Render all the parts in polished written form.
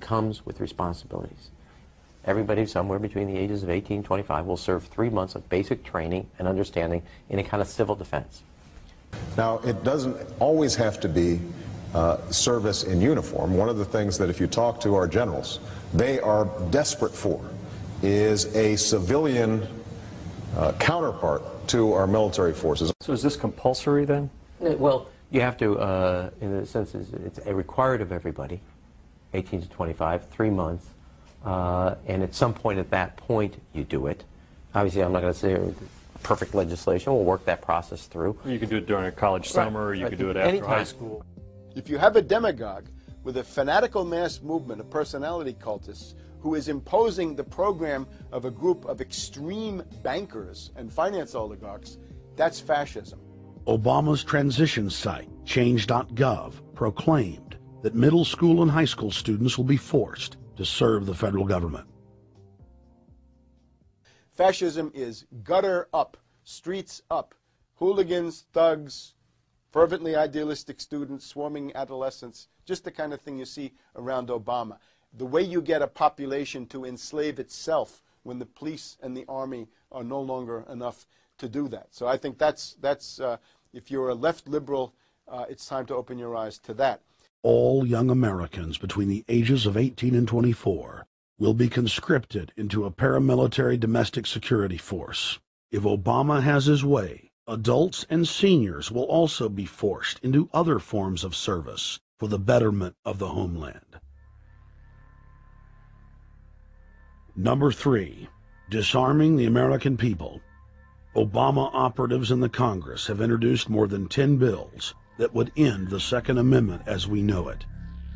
comes with responsibilities. Everybody somewhere between the ages of 18 and 25 will serve 3 months of basic training and understanding in a kind of civil defense. Now, it doesn't always have to be service in uniform. One of the things that if you talk to our generals, they are desperate for is a civilian counterpart to our military forces. So is this compulsory then? Well, you have to, in a sense, it's required of everybody, 18 to 25, 3 months, and at some point at that point you do it. Obviously, I'm not going to say perfect legislation. We'll work that process through. You could do it during a college summer, or you could do it after high school. If you have a demagogue with a fanatical mass movement of personality cultists who is imposing the program of a group of extreme bankers and finance oligarchs, that's fascism. Obama's transition site, change.gov, proclaimed that middle school and high school students will be forced to serve the federal government. Fascism is gutter up, streets up, hooligans, thugs, fervently idealistic students, swarming adolescents, just the kind of thing you see around Obama. The way you get a population to enslave itself when the police and the army are no longer enough to do that. So I think that's if you're a left liberal, it's time to open your eyes to that. All young Americans between the ages of 18 and 24 will be conscripted into a paramilitary domestic security force. If Obama has his way, adults and seniors will also be forced into other forms of service for the betterment of the homeland. Number 3, disarming the American people. Obama operatives in the Congress have introduced more than 10 bills that would end the Second Amendment as we know it.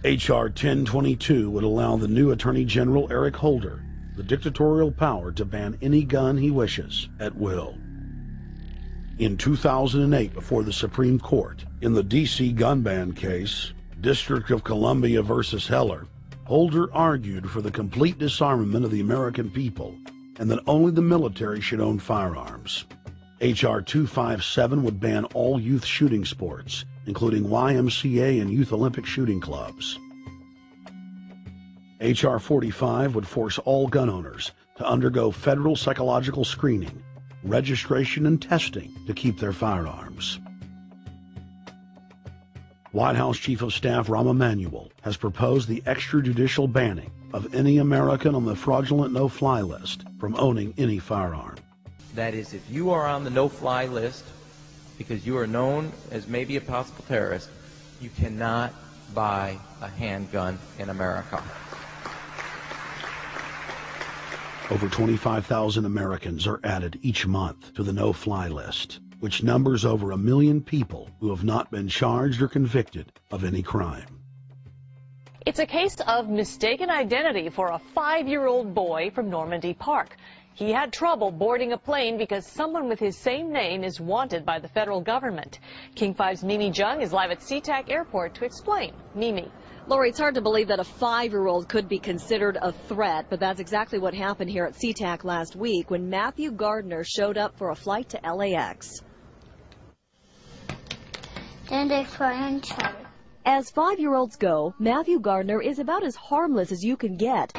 H.R. 1022 would allow the new Attorney General Eric Holder the dictatorial power to ban any gun he wishes at will. In 2008, before the Supreme Court, in the D.C. gun ban case, District of Columbia versus Heller, Holder argued for the complete disarmament of the American people and that only the military should own firearms. H.R. 257 would ban all youth shooting sports, including YMCA and Youth Olympic shooting clubs. H.R. 45 would force all gun owners to undergo federal psychological screening, registration, and testing to keep their firearms. White House Chief of Staff Rahm Emanuel has proposed the extrajudicial banning of any American on the fraudulent no-fly list from owning any firearm. That is, if you are on the no-fly list because you are known as maybe a possible terrorist, you cannot buy a handgun in America. Over 25,000 Americans are added each month to the no-fly list, which numbers over 1 million people who have not been charged or convicted of any crime. It's a case of mistaken identity for a 5-year-old boy from Normandy Park. He had trouble boarding a plane because someone with his same name is wanted by the federal government. King 5's Mimi Jung is live at SeaTac Airport to explain. Mimi. Lori, it's hard to believe that a 5-year-old could be considered a threat, but that's exactly what happened here at SeaTac last week when Matthew Gardner showed up for a flight to LAX. As 5-year-olds go, Matthew Gardner is about as harmless as you can get.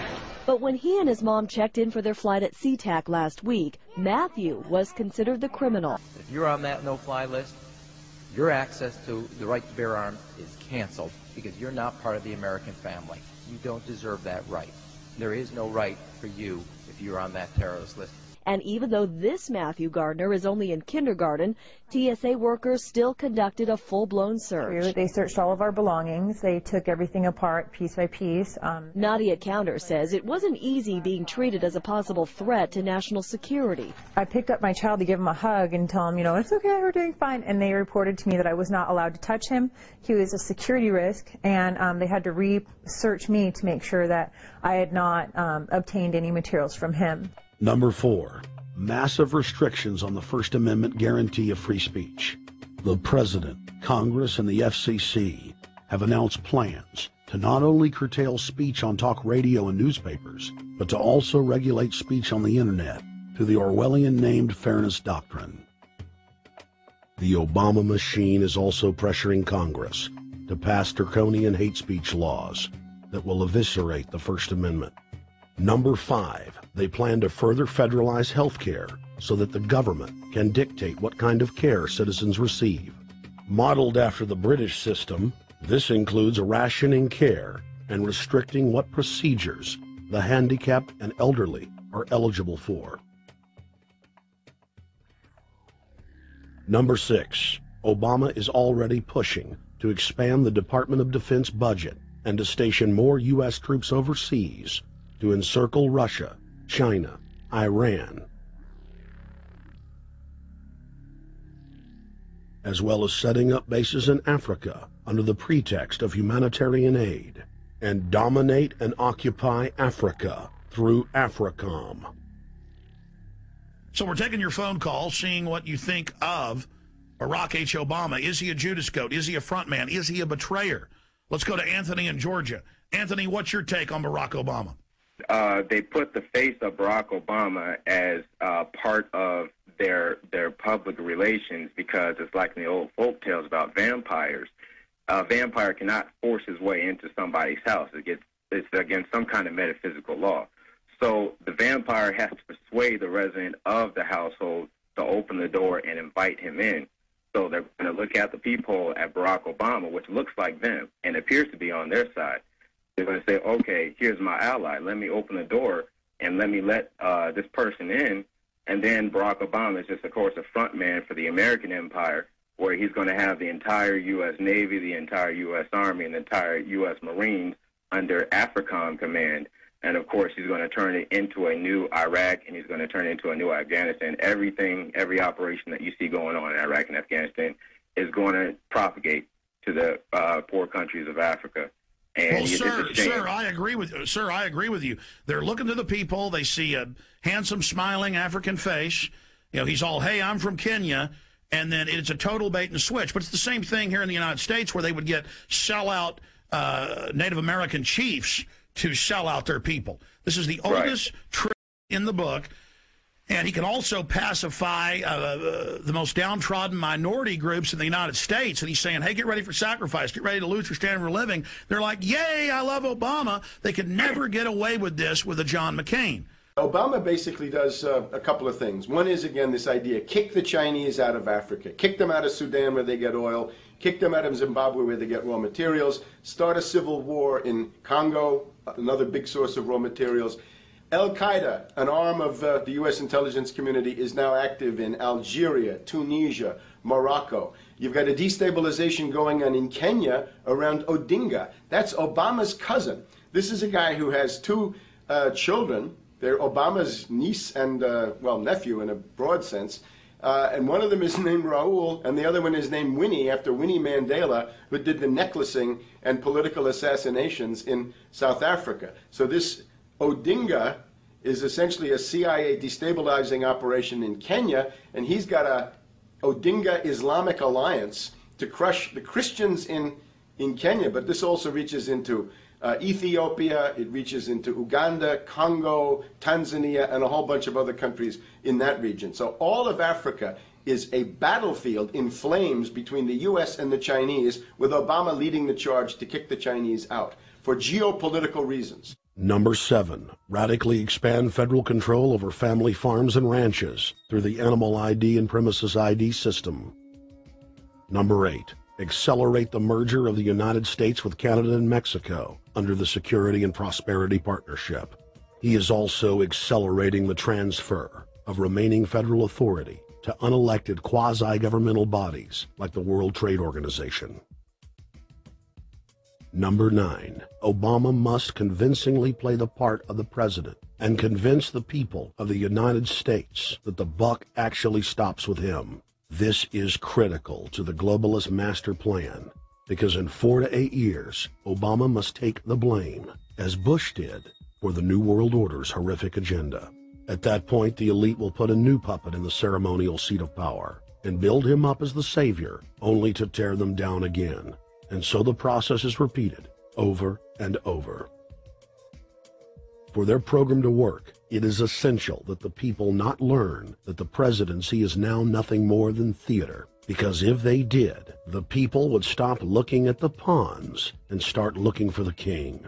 But when he and his mom checked in for their flight at SeaTac last week, Matthew was considered the criminal. If you're on that no-fly list, your access to the right to bear arms is canceled because you're not part of the American family. You don't deserve that right. There is no right for you if you're on that terrorist list. And even though this Matthew Gardner is only in kindergarten, TSA workers still conducted a full-blown search. They searched all of our belongings. They took everything apart piece by piece. Nadia Counter says it wasn't easy being treated as a possible threat to national security. I picked up my child to give him a hug and tell him, it's okay, we're doing fine. And they reported to me that I was not allowed to touch him. He was a security risk, and they had to re-search me to make sure that I had not obtained any materials from him. Number 4, massive restrictions on the First Amendment guarantee of free speech. The President, Congress, and the FCC have announced plans to not only curtail speech on talk radio and newspapers, but to also regulate speech on the Internet through the Orwellian-named Fairness Doctrine. The Obama machine is also pressuring Congress to pass draconian hate speech laws that will eviscerate the First Amendment. Number 5, they plan to further federalize health care so that the government can dictate what kind of care citizens receive. Modeled after the British system, this includes rationing care and restricting what procedures the handicapped and elderly are eligible for. Number 6, Obama is already pushing to expand the Department of Defense budget and to station more U.S. troops overseas to encircle Russia, China, Iran, as well as setting up bases in Africa under the pretext of humanitarian aid, and dominate and occupy Africa through AFRICOM. So we're taking your phone call, seeing what you think of Barack H. Obama. Is he a Judas goat? Is he a front man? Is he a betrayer? Let's go to Anthony in Georgia. Anthony, what's your take on Barack Obama? They put the face of Barack Obama as part of their public relations because it's like in the old folk tales about vampires. A vampire cannot force his way into somebody's house. It's against some kind of metaphysical law. So the vampire has to persuade the resident of the household to open the door and invite him in. So they're going to look at the peephole at Barack Obama, which looks like them and appears to be on their side. They're going to say, okay, here's my ally. Let me open the door and let me let this person in. And then Barack Obama is just, of course, a front man for the American empire, where he's going to have the entire U.S. Navy, the entire U.S. Army, and the entire U.S. Marines under AFRICOM command. And, of course, he's going to turn it into a new Iraq, and he's going to turn it into a new Afghanistan. Every operation that you see going on in Iraq and Afghanistan is going to propagate to the poor countries of Africa. And well, sir, I agree with you. They're looking to the people. They see a handsome, smiling African face. You know, he's all, hey, I'm from Kenya. And then it's a total bait and switch. But it's the same thing here in the United States where they would get sellout Native American chiefs to sell out their people. This is the oldest trick in the book. And he can also pacify the most downtrodden minority groups in the United States. And he's saying, hey, get ready for sacrifice. Get ready to lose your standard of living. They're like, yay, I love Obama. They could never get away with this with a John McCain. Obama basically does a couple of things. One is, again, this idea, kick the Chinese out of Africa. Kick them out of Sudan where they get oil. Kick them out of Zimbabwe where they get raw materials. Start a civil war in Congo, another big source of raw materials. Al-Qaeda, an arm of the U.S. intelligence community, is now active in Algeria, Tunisia, Morocco. You've got a destabilization going on in Kenya around Odinga. That's Obama's cousin. This is a guy who has two children. They're Obama's niece and, well, nephew in a broad sense. And one of them is named Raul, and the other one is named Winnie, after Winnie Mandela, who did the necklacing and political assassinations in South Africa. So this Odinga is essentially a CIA destabilizing operation in Kenya, and he's got a Odinga Islamic Alliance to crush the Christians in Kenya, but this also reaches into Ethiopia, it reaches into Uganda, Congo, Tanzania, and a whole bunch of other countries in that region. So all of Africa is a battlefield in flames between the U.S. and the Chinese, with Obama leading the charge to kick the Chinese out for geopolitical reasons. Number 7, radically expand federal control over family farms and ranches through the Animal ID and Premises ID system. Number 8, accelerate the merger of the United States with Canada and Mexico under the Security and Prosperity Partnership. He is also accelerating the transfer of remaining federal authority to unelected quasi-governmental bodies like the World Trade Organization. Number 9, Obama must convincingly play the part of the president and convince the people of the United States that the buck actually stops with him. This is critical to the globalist master plan, because in 4 to 8 years, Obama must take the blame, as Bush did, for the New World Order's horrific agenda. At that point, the elite will put a new puppet in the ceremonial seat of power and build him up as the savior, only to tear them down again. And so the process is repeated over and over. For their program to work, it is essential that the people not learn that the presidency is now nothing more than theater, because if they did, the people would stop looking at the pawns and start looking for the king.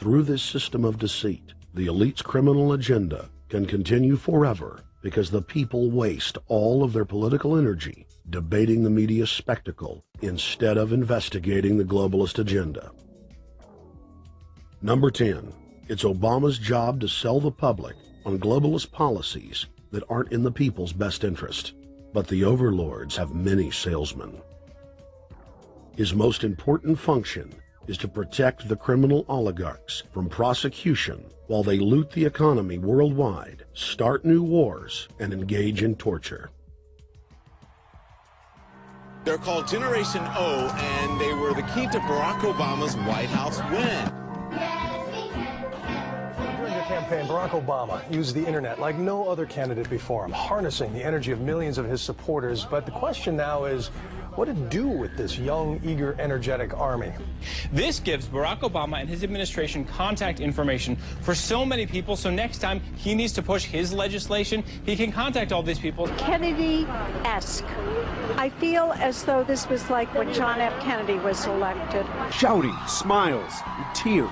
Through this system of deceit, the elite's criminal agenda can continue forever because the people waste all of their political energy debating the media spectacle instead of investigating the globalist agenda. Number 10, it's Obama's job to sell the public on globalist policies that aren't in the people's best interest. But the overlords have many salesmen. His most important function is to protect the criminal oligarchs from prosecution while they loot the economy worldwide, start new wars, and engage in torture. They're called Generation O, and they were the key to Barack Obama's White House win. During the campaign, Barack Obama used the internet like no other candidate before him, harnessing the energy of millions of his supporters. But the question now is, what to do with this young, eager, energetic army? This gives Barack Obama and his administration contact information for so many people, so next time he needs to push his legislation, he can contact all these people. Kennedy-esque. I feel as though this was like when John F. Kennedy was elected. Shouting, smiles, and tears.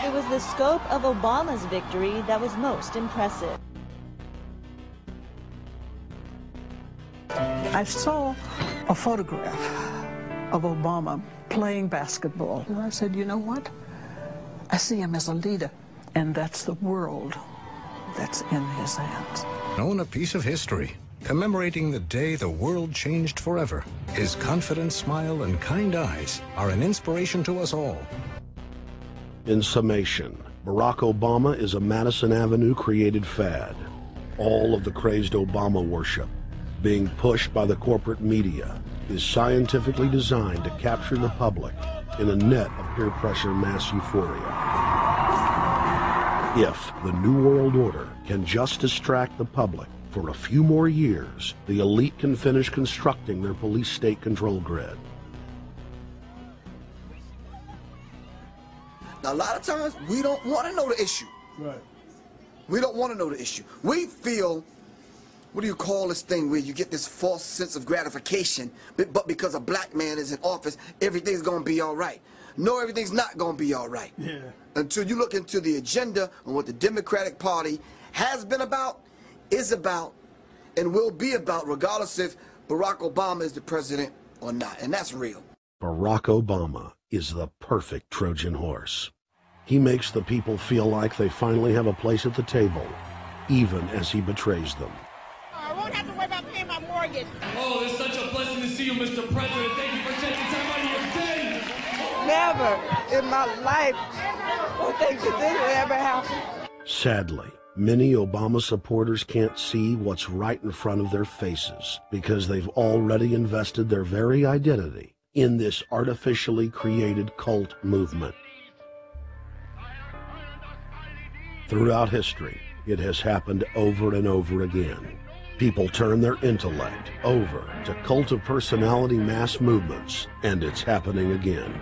It was the scope of Obama's victory that was most impressive. I saw a photograph of Obama playing basketball, and I said, you know what? I see him as a leader, and that's the world that's in his hands. Own a piece of history, commemorating the day the world changed forever. His confident smile and kind eyes are an inspiration to us all. In summation, Barack Obama is a Madison Avenue created fad. All of the crazed Obama worship, being pushed by the corporate media, is scientifically designed to capture the public in a net of peer pressure mass euphoria. If the New World Order can just distract the public for a few more years, the elite can finish constructing their police state control grid. Now, a lot of times, we don't want to know the issue. Right. We don't want to know the issue. We feel, what do you call this thing where you get this false sense of gratification, but because a black man is in office, everything's going to be all right. No, everything's not going to be all right. Yeah. Until you look into the agenda and what the Democratic Party has been about, is about, and will be about, regardless if Barack Obama is the president or not. And that's real. Barack Obama is the perfect Trojan horse. He makes the people feel like they finally have a place at the table, even as he betrays them. I won't have to worry about paying my mortgage. Oh, it's such a blessing to see you, Mr. President. Thank you for taking time out of your day. Never in my life would think that this would ever happen. Sadly, many Obama supporters can't see what's right in front of their faces because they've already invested their very identity in this artificially created cult movement. Throughout history, it has happened over and over again. People turn their intellect over to cult of personality mass movements, and it's happening again.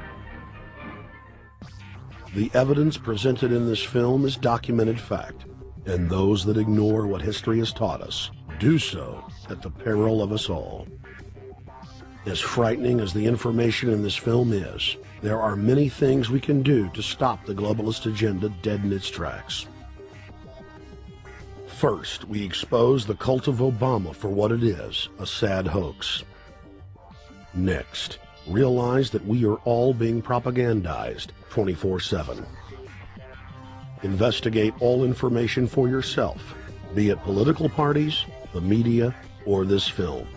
The evidence presented in this film is documented fact, and those that ignore what history has taught us do so at the peril of us all. As frightening as the information in this film is, there are many things we can do to stop the globalist agenda dead in its tracks. First, we expose the cult of Obama for what it is, a sad hoax. Next, realize that we are all being propagandized 24/7. Investigate all information for yourself, be it political parties, the media, or this film.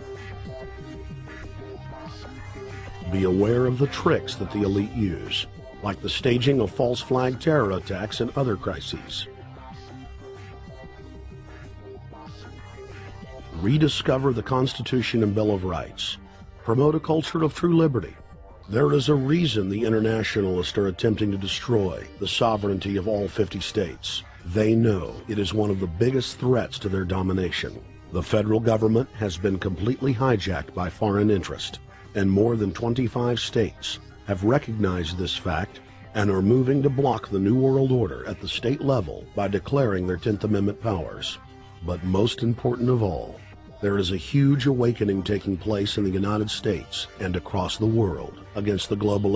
Be aware of the tricks that the elite use, like the staging of false flag terror attacks and other crises. Rediscover the Constitution and Bill of Rights. Promote a culture of true liberty. There is a reason the internationalists are attempting to destroy the sovereignty of all 50 states. They know it is one of the biggest threats to their domination. The federal government has been completely hijacked by foreign interest, and more than 25 states have recognized this fact and are moving to block the New World Order at the state level by declaring their 10th Amendment powers. But most important of all, there is a huge awakening taking place in the United States and across the world against the global